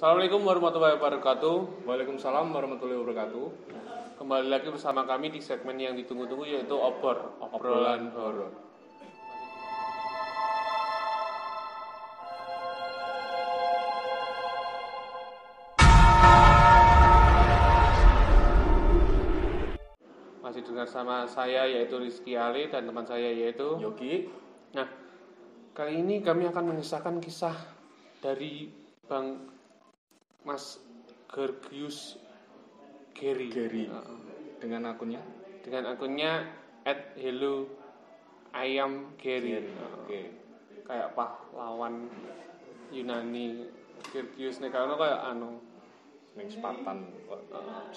Assalamualaikum warahmatullahi wabarakatuh. Waalaikumsalam warahmatullahi wabarakatuh. Kembali lagi bersama kami di segmen yang ditunggu-tunggu, yaitu obrolan horor. Masih dengar sama saya, yaitu Rizky Ali, dan teman saya yaitu Yogi. Nah, kali ini kami akan mengisahkan kisah dari Bang Mas Gergius Gary. Dengan akunnya @helloayamgary. Oke. Kayak pahlawan Yunani. Gergius nih kalau kayak Ning Spartan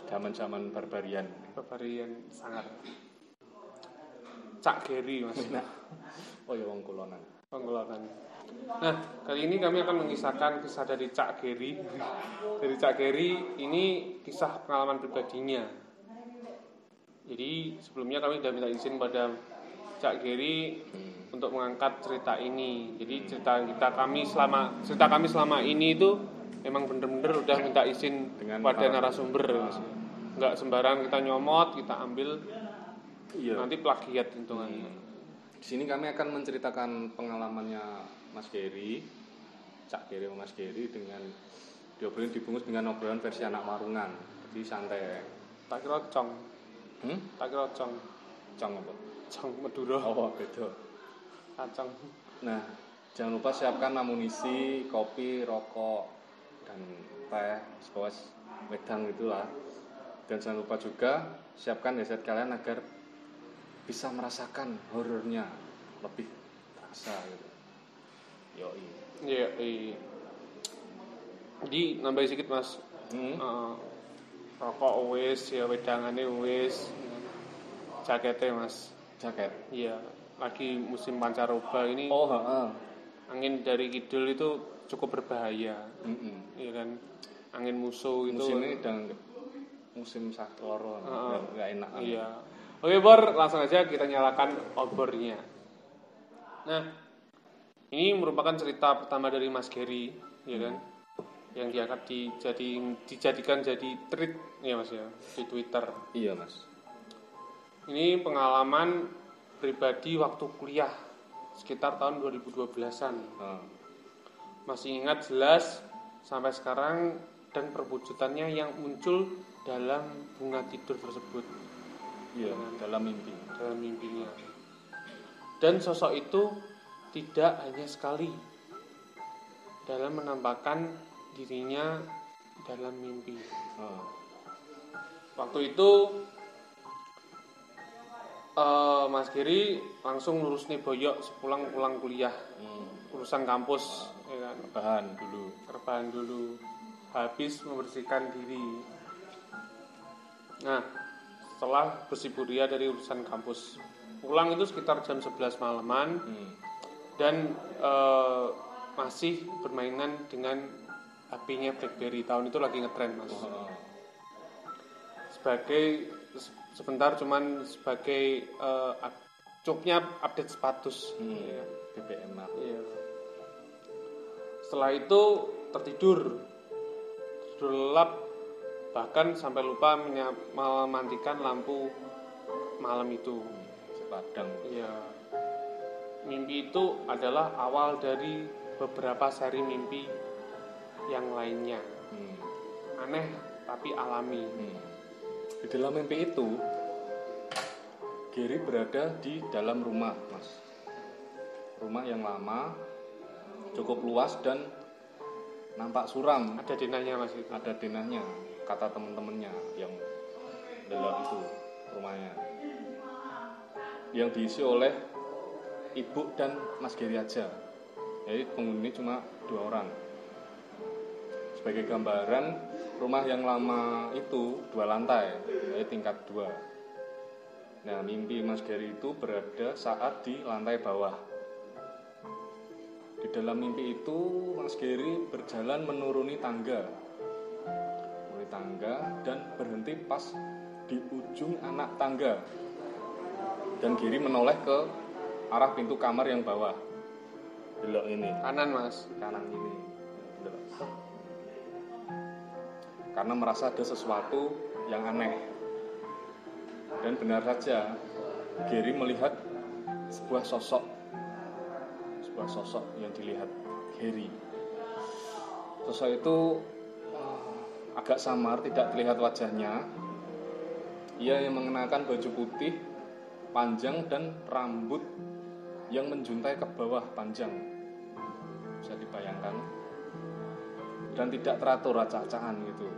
zaman-zaman barbarian sangat. Cak Gary Mas. Oh ya wong kulonan. Nah, kali ini kami akan mengisahkan kisah dari Cak Gary. Dari Cak Gary ini kisah pengalaman pribadinya. Jadi sebelumnya kami sudah minta izin pada Cak Gary untuk mengangkat cerita ini. Jadi cerita kami selama ini itu memang benar-benar udah minta izin pada narasumber. Enggak sembarang kita nyomot, kita ambil. Iya. Nanti plagiat hitungannya. Di sini kami akan menceritakan pengalamannya Mas Gary, Cak Gary sama Mas Gary dengan dibungkus dengan obrolan versi anak warungan. Jadi santai. Tak kira cong. Cong apa? Cong Madura. Oh, beda. Kacang. Nah, jangan lupa siapkan amunisi, kopi, rokok, dan teh, skos, wedang itulah. Dan jangan lupa juga siapkan headset kalian agar bisa merasakan horornya lebih terasa gitu. Yoi. Jadi nambahin sedikit Mas. Rokok wis, ya wedangane wis. Jaketnya Mas. Jaket. Iya, lagi musim pancaroba ini. Oh, heeh. Angin dari kidul itu cukup berbahaya. Iya kan? Angin musuh itu. Musim ini dan musim sakloro, enggak enak. Iya. Oke, Bor, langsung aja kita nyalakan obornya. Nah, ini merupakan cerita pertama dari Mas Gary, ya kan? Yang diangkat dijadikan jadi tweet, ya Mas ya, di Twitter. Iya, Mas. Ini pengalaman pribadi waktu kuliah sekitar tahun 2012-an. Masih ingat jelas sampai sekarang dan perwujudannya yang muncul dalam bunga tidur tersebut. Iya, dalam mimpinya. Dan sosok itu tidak hanya sekali dalam menampakkan dirinya dalam mimpi. Waktu itu Mas Gary langsung lurus nih boyok sepulang kuliah. Urusan kampus, ya kan? Rebahan dulu. Habis membersihkan diri. Nah, setelah bersibuk ria dari urusan kampus, pulang itu sekitar jam 11 malaman. Dan masih bermainan dengan HP-nya BlackBerry. Tahun itu lagi ngetrend Mas. Sebentar cuman sebagai cuknya update status. BBM. Iya. Setelah itu tidur lelap, bahkan sampai lupa mematikan lampu malam itu. Sepadang. Iya. Mimpi itu adalah awal dari beberapa seri mimpi yang lainnya. Aneh tapi alami. Di dalam mimpi itu, Gary berada di dalam rumah, Mas. Rumah yang lama, cukup luas dan nampak suram. Ada denahnya Mas itu. Ada denahnya, kata teman-temannya yang dalam itu rumahnya. Yang diisi oleh ibu dan Mas Gary aja. Jadi penghuni cuma 2 orang. Sebagai gambaran, rumah yang lama itu 2 lantai, jadi tingkat 2. Nah, mimpi Mas Gary itu berada saat di lantai bawah. Di dalam mimpi itu, Mas Gary berjalan menuruni tangga dan berhenti pas di ujung anak tangga. Dan Gary menoleh ke arah pintu kamar yang bawah. Delok ini. Kanan Mas. Kanan ini. Delok. karena merasa ada sesuatu yang aneh. Dan benar saja, Gary melihat sebuah sosok yang dilihat Gary. Sosok itu agak samar, tidak terlihat wajahnya. Ia yang mengenakan baju putih panjang dan rambut yang menjuntai ke bawah panjang, bisa dibayangkan, dan tidak teratur, acak-acakan gitu.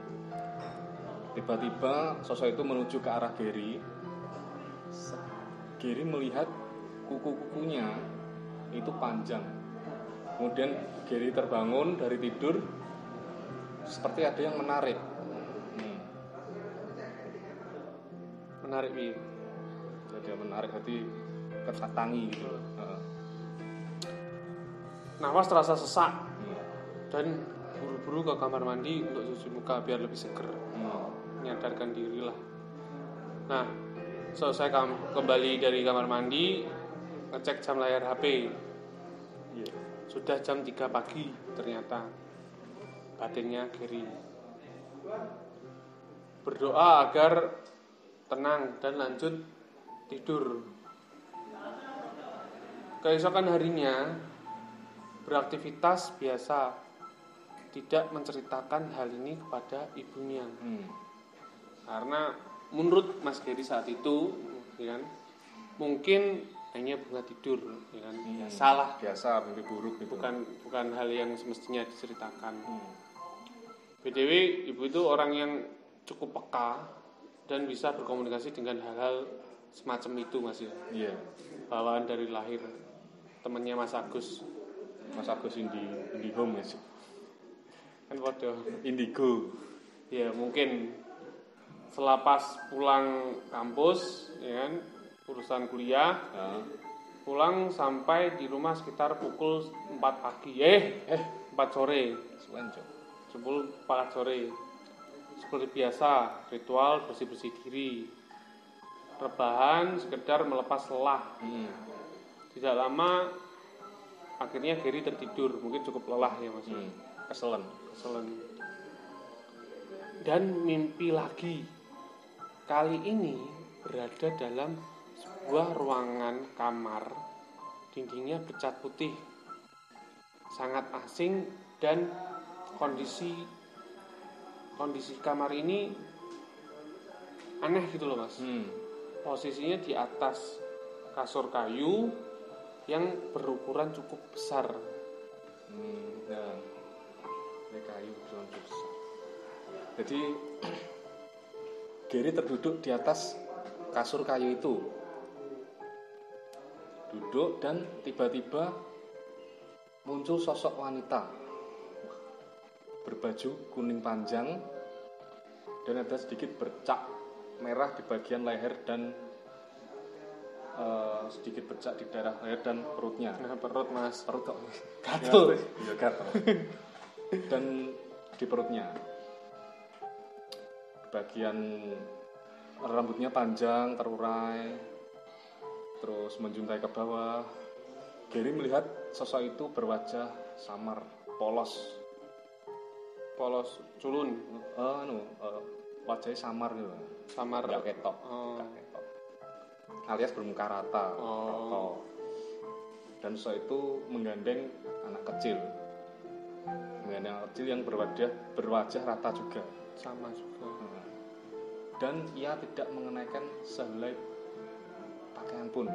Tiba-tiba sosok itu menuju ke arah Gary. Gary melihat kuku-kukunya itu panjang. Kemudian Gary terbangun dari tidur, seperti ada yang menarik. Menarik iya. Jadi menarik, hati ketatangi gitu. Nafas terasa sesak dan buru-buru ke kamar mandi untuk cuci muka biar lebih seger. Menyadarkan diri lah. Nah, selesai kembali dari kamar mandi, ngecek jam layar HP. Sudah jam 3 pagi ternyata. Batinnya Gary berdoa agar tenang dan lanjut tidur. Keesokan harinya beraktivitas biasa, tidak menceritakan hal ini kepada ibunya. Karena menurut Mas Gary saat itu, ya kan, mungkin hanya bunga tidur, ya kan, biasa mimpi buruk gitu. Bukan hal yang semestinya diceritakan. BTW, ibu itu orang yang cukup peka dan bisa berkomunikasi dengan hal-hal semacam itu, Mas ya. Iya. Bawaan dari lahir. Temannya Mas Agus Indihome ya. Kan waduh. Indigo. Ya mungkin selepas pulang kampus, ya kan, urusan kuliah, pulang sampai di rumah sekitar pukul 4 pagi. 4 sore. 4 sore. Seperti biasa, ritual bersih-bersih diri, rebahan, sekedar melepas lelah. Tidak lama, akhirnya Gary tertidur. Mungkin cukup lelah ya Mas. Keselen. Dan mimpi lagi. Kali ini berada dalam sebuah ruangan kamar, dindingnya bercat putih, sangat asing, dan kondisi kamar ini aneh gitu loh Mas. Posisinya di atas kasur kayu yang berukuran cukup besar. Kayu berukuran cukup besar. Jadi Gary terduduk di atas kasur kayu itu, duduk, dan tiba-tiba muncul sosok wanita berbaju kuning panjang dan ada sedikit bercak merah di bagian leher dan sedikit bercak di daerah leher dan perutnya. Perut Mas. Perut kok gatel. Iya gatel. Dan di perutnya. Bagian rambutnya panjang, terurai, terus menjuntai ke bawah. Gary melihat sosok itu berwajah samar, polos, culun. Wajahnya samar gitu. Samar. Gak ketok. Alias bermuka rata. Dan sosok itu menggandeng anak kecil. Yang berwajah rata juga. Sama juga. Dan ia tidak mengenakan sehelai pakaian pun,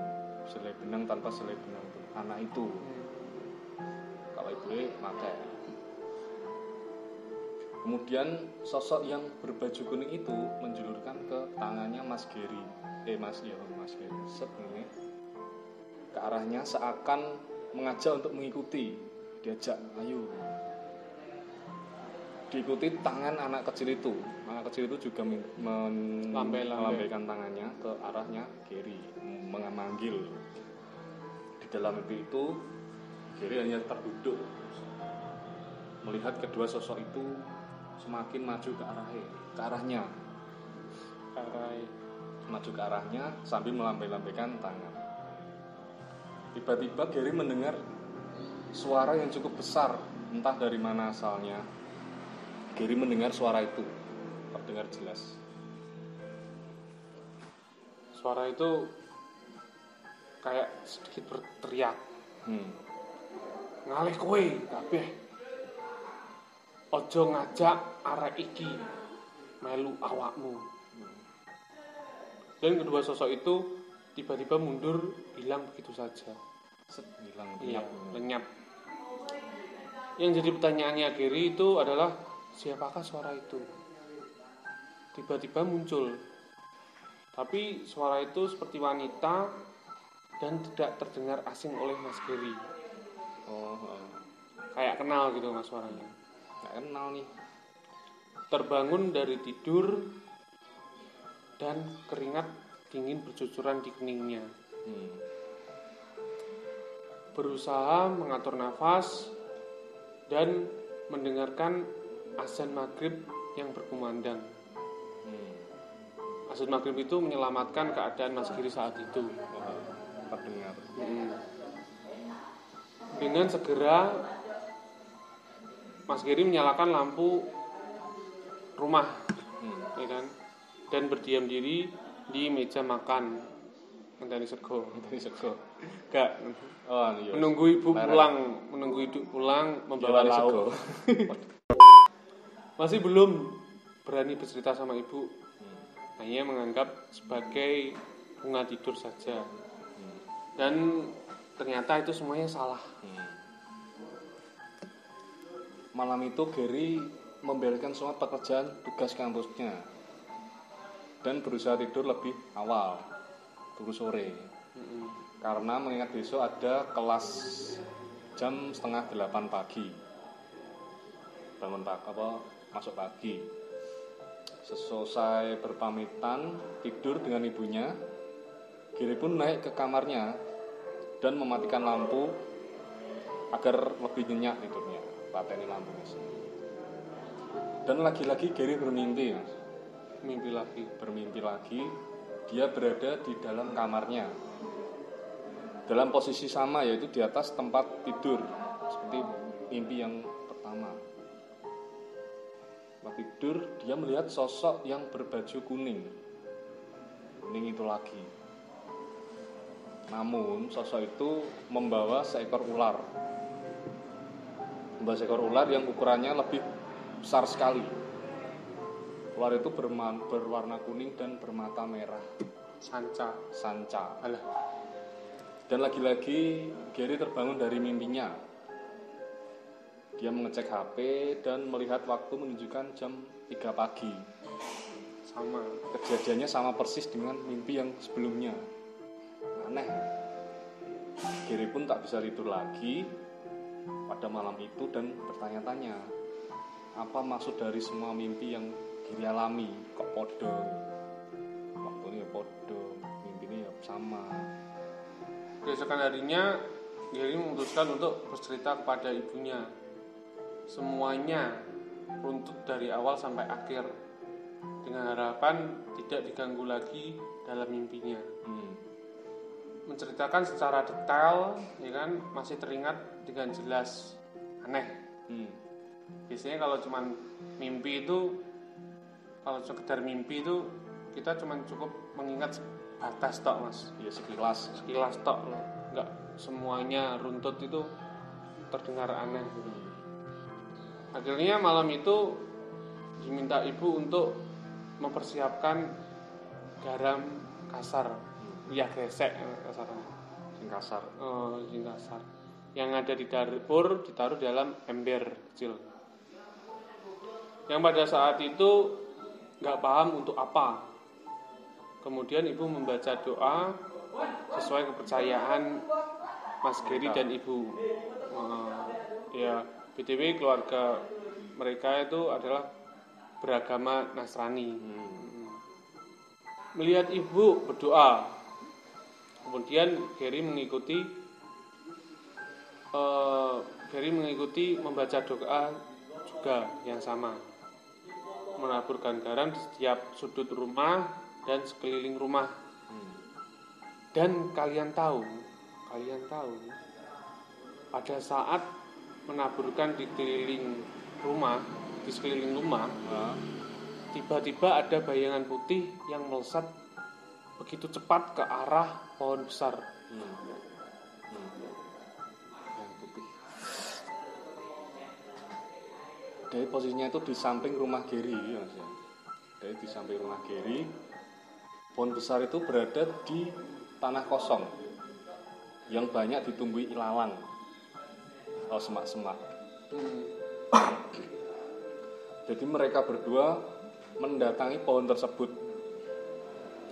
sehelai benang tanpa sehelai benang pun. Anak itu, kalau ibunya pakai. Kemudian sosok yang berbaju kuning itu menjulurkan ke tangannya Mas Gary, Mas Gary, sebenarnya ke arahnya seakan mengajak untuk mengikuti, diajak, ayo. Diikuti tangan anak kecil itu. Anak kecil itu juga melambaikan tangannya ke arahnya Gary, memanggil. Di dalam mimpi itu Gary hanya terduduk melihat kedua sosok itu semakin maju ke arahnya. Maju ke arahnya sambil melambai-lambaikan tangan. Tiba-tiba Gary mendengar suara yang cukup besar, entah dari mana asalnya. Gary mendengar suara itu terdengar jelas. Suara itu kayak sedikit berteriak. Ngalih kowe kabeh. Ojo ngajak arek iki melu awakmu. Dan kedua sosok itu tiba-tiba mundur, hilang begitu saja. Hilang, lenyap. Yang jadi pertanyaannya Gary itu adalah siapakah suara itu? Tiba-tiba muncul. Tapi suara itu seperti wanita dan tidak terdengar asing oleh Mas Gary. Kayak kenal gitu Mas suaranya. Kayak kenal nih. Terbangun dari tidur dan keringat dingin bercucuran di keningnya. Berusaha mengatur nafas dan mendengarkan azan maghrib yang berkumandang. Azan maghrib itu menyelamatkan keadaan Mas Giri saat itu. Terdengar. Dengan segera Mas Giri menyalakan lampu rumah, ya kan? Dan berdiam diri di meja makan. Ngenteni sego. Gak. Iya. Menunggu ibu pulang membawa lauk. Masih belum berani bercerita sama ibu. Hanya menganggap sebagai bunga tidur saja. Dan ternyata itu semuanya salah. Malam itu Gary membereskan semua pekerjaan tugas kampusnya dan berusaha tidur lebih awal, turu sore. Karena mengingat besok ada kelas jam 7:30 pagi. Masuk pagi. Selesai berpamitan tidur dengan ibunya, Gary pun naik ke kamarnya dan mematikan lampu agar lebih nyenyak tidurnya. Pateni lampu Mas. Dan lagi-lagi Gary bermimpi Mas. Bermimpi lagi dia berada di dalam kamarnya dalam posisi sama, yaitu di atas tempat tidur seperti mimpi yang pertama. Tempat tidur dia melihat sosok yang berbaju kuning itu lagi. Namun sosok itu membawa seekor ular yang ukurannya lebih besar sekali. Ular itu berwarna kuning dan bermata merah. Sanca. Alah. Dan lagi-lagi Gary terbangun dari mimpinya. Dia mengecek HP dan melihat waktu menunjukkan jam 3 pagi. Sama. Kejadiannya sama persis dengan mimpi yang sebelumnya. Aneh. Gary pun tak bisa tidur lagi pada malam itu dan bertanya-tanya, apa maksud dari semua mimpi yang Gary alami? Kok podo? Waktunya podo, mimpinya sama. Keesokan harinya Gary memutuskan untuk bercerita kepada ibunya. Semuanya runtut dari awal sampai akhir, dengan harapan tidak diganggu lagi dalam mimpinya. Menceritakan secara detail, ya kan, masih teringat dengan jelas. Aneh. Biasanya kalau cuma mimpi itu, kalau sekedar mimpi itu kita cuma cukup mengingat batas tok Mas. Ya sekilas tok loh. Enggak semuanya runtut itu terdengar aneh gitu. Akhirnya malam itu diminta ibu untuk mempersiapkan garam kasar. Ya gresek kasarnya. Sing kasar. Sing kasar. Yang ada di dapur ditaruh dalam ember kecil. Yang pada saat itu enggak paham untuk apa. Kemudian ibu membaca doa sesuai kepercayaan Mas Gary dan ibu. Ya, BTW keluarga mereka itu adalah beragama Nasrani. Melihat ibu berdoa, kemudian Gary mengikuti membaca doa juga yang sama, menaburkan garam di setiap sudut rumah dan sekeliling rumah. Dan kalian tahu pada saat menaburkan di sekeliling rumah, tiba-tiba ada bayangan putih yang melesat begitu cepat ke arah pohon besar. Yang putih. Dari posisinya itu di samping rumah Gary, ya. Dari di samping rumah Gary, pohon besar itu berada di tanah kosong yang banyak ditumbuhi ilalang atau semak-semak. Jadi mereka berdua mendatangi pohon tersebut,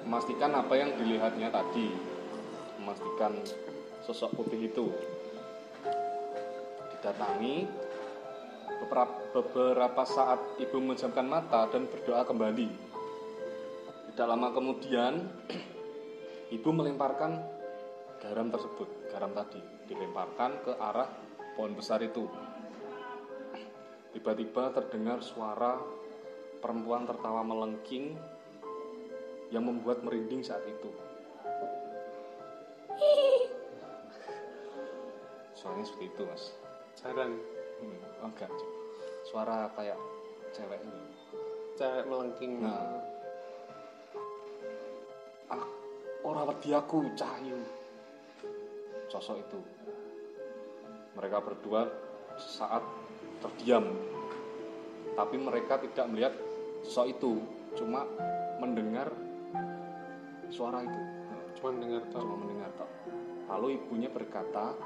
memastikan apa yang dilihatnya tadi, memastikan sosok putih itu. Didatangi, beberapa saat ibu memejamkan mata dan berdoa kembali. Tidak lama kemudian ibu melemparkan garam tersebut, garam tadi dilemparkan ke arah pohon besar itu. Tiba-tiba terdengar suara perempuan tertawa melengking yang membuat merinding saat itu. Suaranya seperti itu, Mas. Jarang. Enggak. Suara kayak cewek ini. Cewek melengking. Nah. Ora wedi aku, Cahyu. Sosok itu. Mereka berdua sesaat terdiam. Tapi mereka tidak melihat sosok itu, cuma mendengar suara itu. Cuma mendengar tok. Lalu ibunya berkata,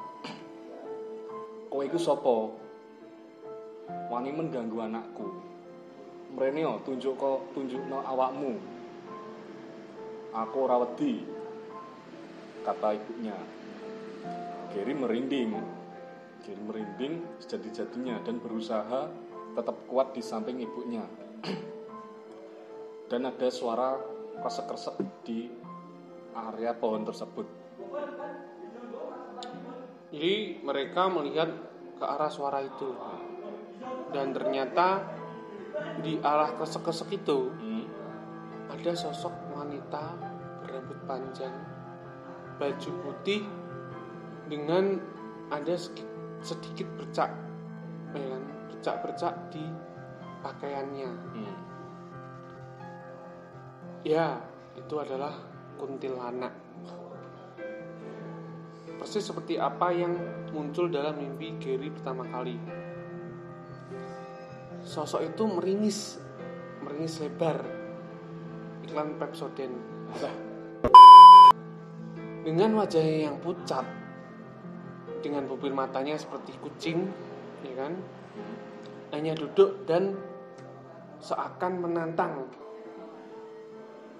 "Kowe iku sapa? Wani mengganggu anakku. Mrene yo tunjukno awakmu." "Aku ora wedi," kata ibunya. Gary merinding sejadi-jadinya dan berusaha tetap kuat di samping ibunya. Dan ada suara kresek-kresek di area pohon tersebut. Jadi mereka melihat ke arah suara itu, dan ternyata di arah kresek-kresek itu ada sosok wanita berambut panjang, baju putih dengan ada sedikit bercak, bercak di pakaiannya. Ya, itu adalah kuntilanak. Persis seperti apa yang muncul dalam mimpi Gary pertama kali. Sosok itu meringis lebar, iklan Pepsodent, dengan wajahnya yang pucat, dengan pupil matanya seperti kucing, ya kan? Hanya duduk dan seakan menantang.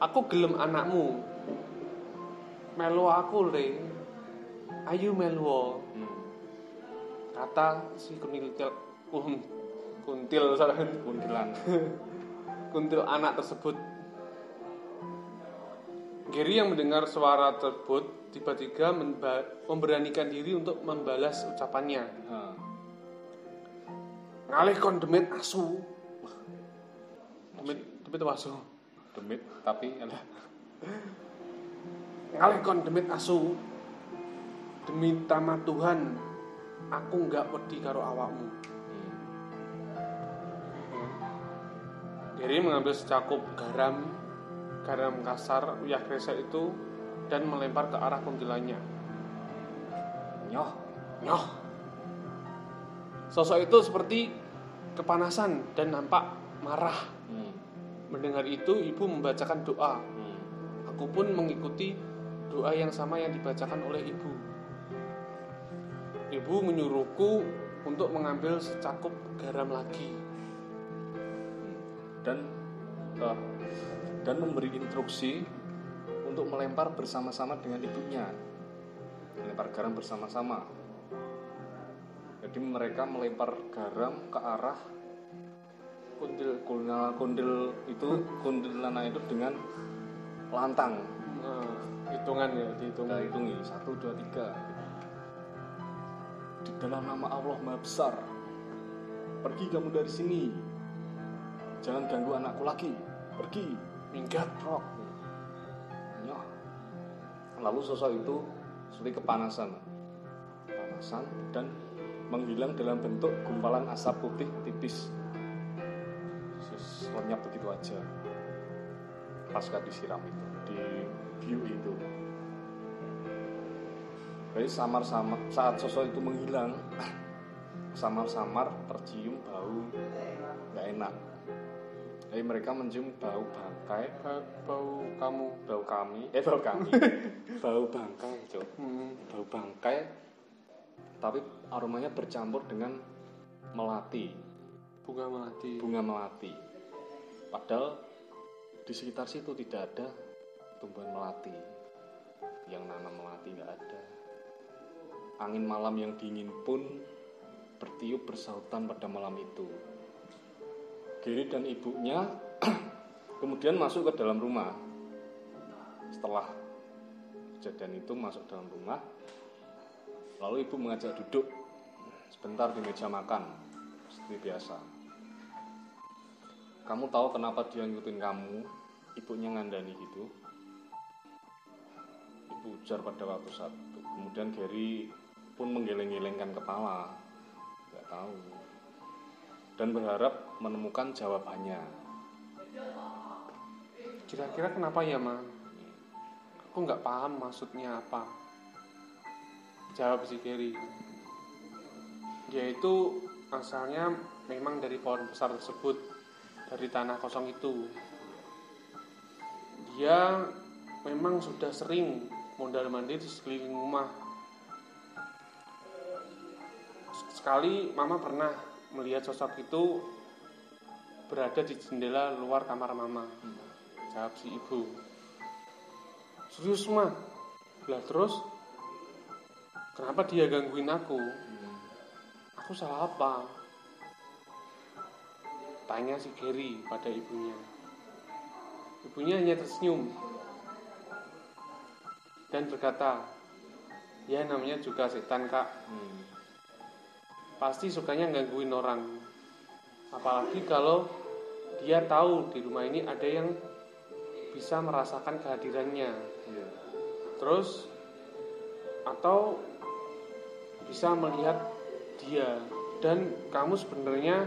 "Aku gelem anakmu, melu aku le, ayo melu," kata si kuntil anak tersebut. Gary yang mendengar suara tersebut tiba-tiba memberanikan diri untuk membalas ucapannya. "Ngalih kon demit asu." Demit asu. Demit tapi "Ngalih kon demit asu. Demi nama Tuhan, aku enggak wedi karo awakmu." Gary mengambil secakup garam kasar uyah kresek itu dan melempar ke arah kuntilannya. Nyoh. Sosok itu seperti kepanasan dan nampak marah. Mendengar itu, ibu membacakan doa. Aku pun mengikuti doa yang sama yang dibacakan oleh ibu. Ibu menyuruhku untuk mengambil secakup garam lagi dan memberi instruksi untuk melempar bersama-sama dengan ibunya. Melempar garam bersama-sama. Jadi mereka melempar garam ke arah kuntilanak itu dengan lantang. Dihitungi 1, 2, 3. "Di dalam nama Allah Maha Besar, pergi kamu dari sini. Jangan ganggu anakku lagi. Pergi, minggat rok." Lalu sosok itu seperti kepanasan dan menghilang dalam bentuk gumpalan asap putih tipis. terus lenyap begitu aja pasca disiram itu di view itu. Jadi samar-samar saat sosok itu menghilang, samar-samar tercium bau nggak enak. Jadi mereka mencium bau bangkai, bau kami, bau bangkai, Cok. Bau bangkai, tapi aromanya bercampur dengan melati, bunga melati. Padahal di sekitar situ tidak ada tumbuhan melati, yang nanam melati nggak ada. Angin malam yang dingin pun bertiup bersahutan pada malam itu. Gary dan ibunya kemudian masuk ke dalam rumah. Setelah kejadian itu masuk dalam rumah, lalu ibu mengajak duduk sebentar di meja makan seperti biasa. Kamu tahu kenapa dia ngikutin kamu? Ibunya ngandani gitu. Ibu ujar pada waktu satu. Kemudian Gary pun menggeleng-gelengkan kepala, nggak tahu, dan berharap menemukan jawabannya. Kira-kira kenapa ya, Ma? Aku nggak paham maksudnya apa. Jawab si Gary. Dia itu asalnya memang dari pohon besar tersebut, dari tanah kosong itu. Dia memang sudah sering mondar-mandir di sekeliling rumah. Sekali Mama pernah melihat sosok itu berada di jendela luar kamar Mama. Jawab si ibu. Serius, Ma? Lah terus kenapa dia gangguin aku? Aku salah apa? Tanya si Gary pada ibunya. Ibunya hanya tersenyum dan berkata, ya namanya juga setan, Kak. Pasti sukanya gangguin orang. Apalagi kalau dia tahu di rumah ini ada yang bisa merasakan kehadirannya. Terus atau bisa melihat dia, dan kamu sebenarnya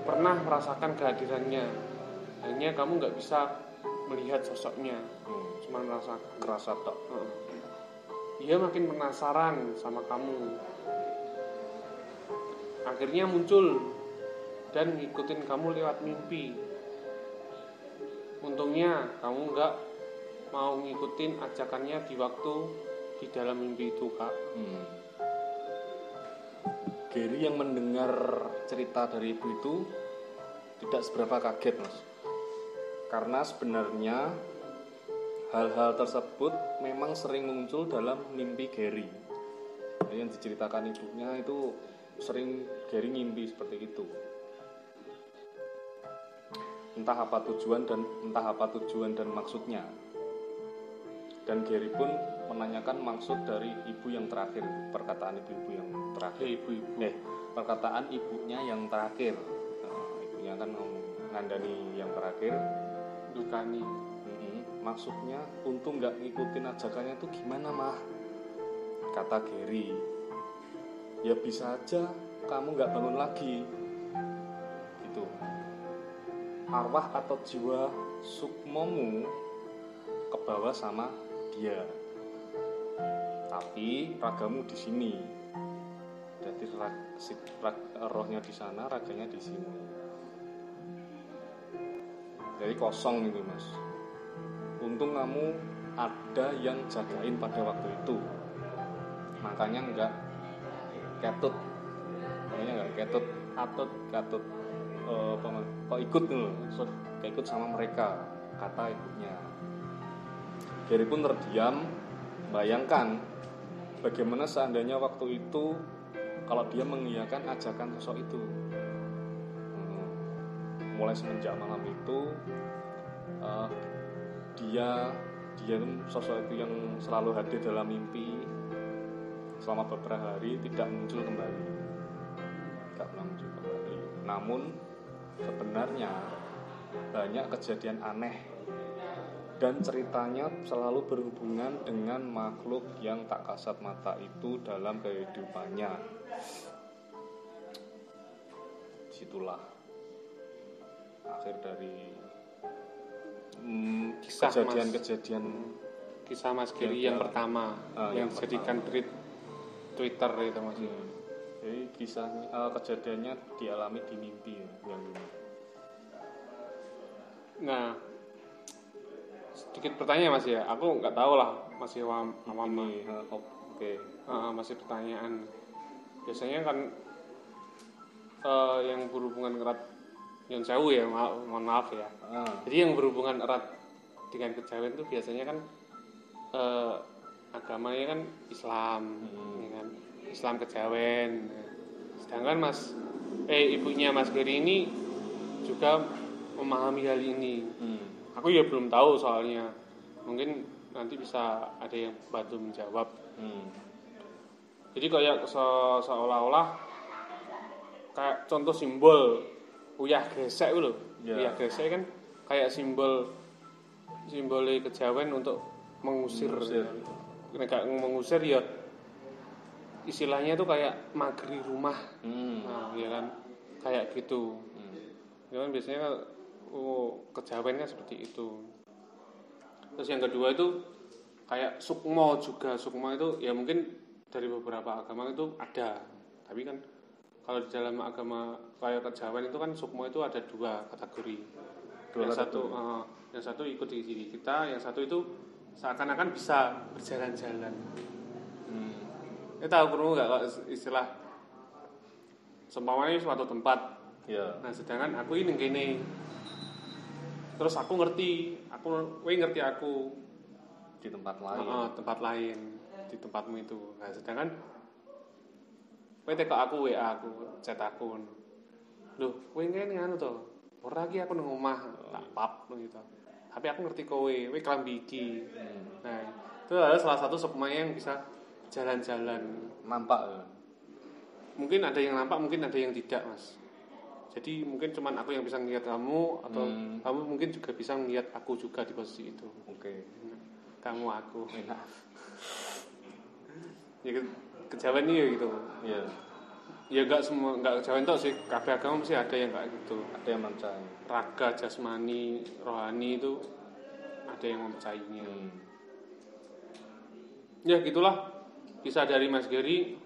pernah merasakan kehadirannya, hanya kamu nggak bisa melihat sosoknya, cuma ngerasa tok. Dia makin penasaran sama kamu, akhirnya muncul dan ngikutin kamu lewat mimpi. Untungnya kamu nggak mau ngikutin ajakannya di waktu di dalam mimpi itu, Kak. Gary yang mendengar cerita dari ibu itu tidak seberapa kaget, Mas. Karena sebenarnya hal-hal tersebut memang sering muncul dalam mimpi Gary. Yang diceritakan ibunya itu sering Gary ngimpi seperti itu. Entah apa tujuan dan maksudnya. Dan Gary pun menanyakan maksud dari ibu yang terakhir, perkataan ibu yang terakhir. Perkataan ibunya yang terakhir. Ibunya kan ngandani yang terakhir, Dukani. Maksudnya untung nggak ngikutin ajakannya itu gimana, Mah? Kata Gary. Ya bisa aja kamu nggak bangun lagi. Gitu. Arwah atau jiwa sukmomu kebawa sama dia, tapi ragamu di sini. Jadi rohnya di sana, raganya di sini. Jadi kosong itu, Mas. Untung kamu ada yang jagain pada waktu itu, makanya nggak ketut, katut. Kok ikut dulu, kayak ikut sama mereka, kata ibunya. Gary pun terdiam, bayangkan bagaimana seandainya waktu itu kalau dia mengiyakan ajakan sosok itu. Mulai semenjak malam itu, dia sosok itu yang selalu hadir dalam mimpi selama beberapa hari tidak muncul kembali. Namun sebenarnya banyak kejadian aneh dan ceritanya selalu berhubungan dengan makhluk yang tak kasat mata itu dalam kehidupannya. Situlah terakhir dari kejadian kisah Mas Giri yang pertama yang dijadikan Twitter itu Mas. Jadi kisahnya kejadiannya dialami di mimpi ya, yang ini. Nah, sedikit pertanyaan Mas ya. Aku nggak tahu lah, masih awam. Oke. Masih pertanyaan. Biasanya kan yang berhubungan erat yang jauh ya, mohon maaf ya. Jadi yang berhubungan erat dengan kejawen itu biasanya kan agamanya kan Islam, ya kan? Islam kejawen. Sedangkan ibunya Mas Giri ini juga memahami hal ini. Aku ya belum tahu soalnya. Mungkin nanti bisa ada yang bantu menjawab. Jadi kayak seolah-olah kayak contoh simbol uyah gesek itu loh. Uyah gesek kan kayak simbolnya kejawen untuk mengusir. Nek mengusir ya istilahnya itu kayak magri rumah. Nah, ya kan kayak gitu. Ya kan biasanya kejawen kan seperti itu. Terus yang kedua itu kayak sukmo juga. Sukmo itu ya mungkin dari beberapa agama itu ada. Tapi kan kalau di dalam agama kayak kejawen itu kan sukmo itu ada dua kategori. Yang satu ikut di diri kita, yang satu itu seakan-akan bisa berjalan-jalan. Tahu perlu nggak istilah seumpamanya suatu tempat. Nah sedangkan aku ini gini. Terus aku ngerti aku di tempat lain. Tempat lain di tempatmu itu. Nah sedangkan kowe teko aku WA aku, chat aku. Loh, kowe ngene anu to. Ora iki aku nang omah, tak pap gitu. Tapi aku ngerti kowe klambi iki. Nah, itu adalah salah satu sukmanya yang bisa jalan-jalan. Nampak ya? Mungkin ada yang nampak, mungkin ada yang tidak, Mas. Jadi mungkin cuman aku yang bisa melihat kamu atau kamu mungkin juga bisa melihat aku juga di posisi itu. Oke. Kamu aku. Ya kejawen ya gitu. Iya. Ya enggak kejawen tok sih, kabeh agama mesti ada yang kayak gitu. Ada yang percaya. Raga, jasmani, rohani itu ada yang mempercayainya. Ya gitulah kisah dari Mas Giri.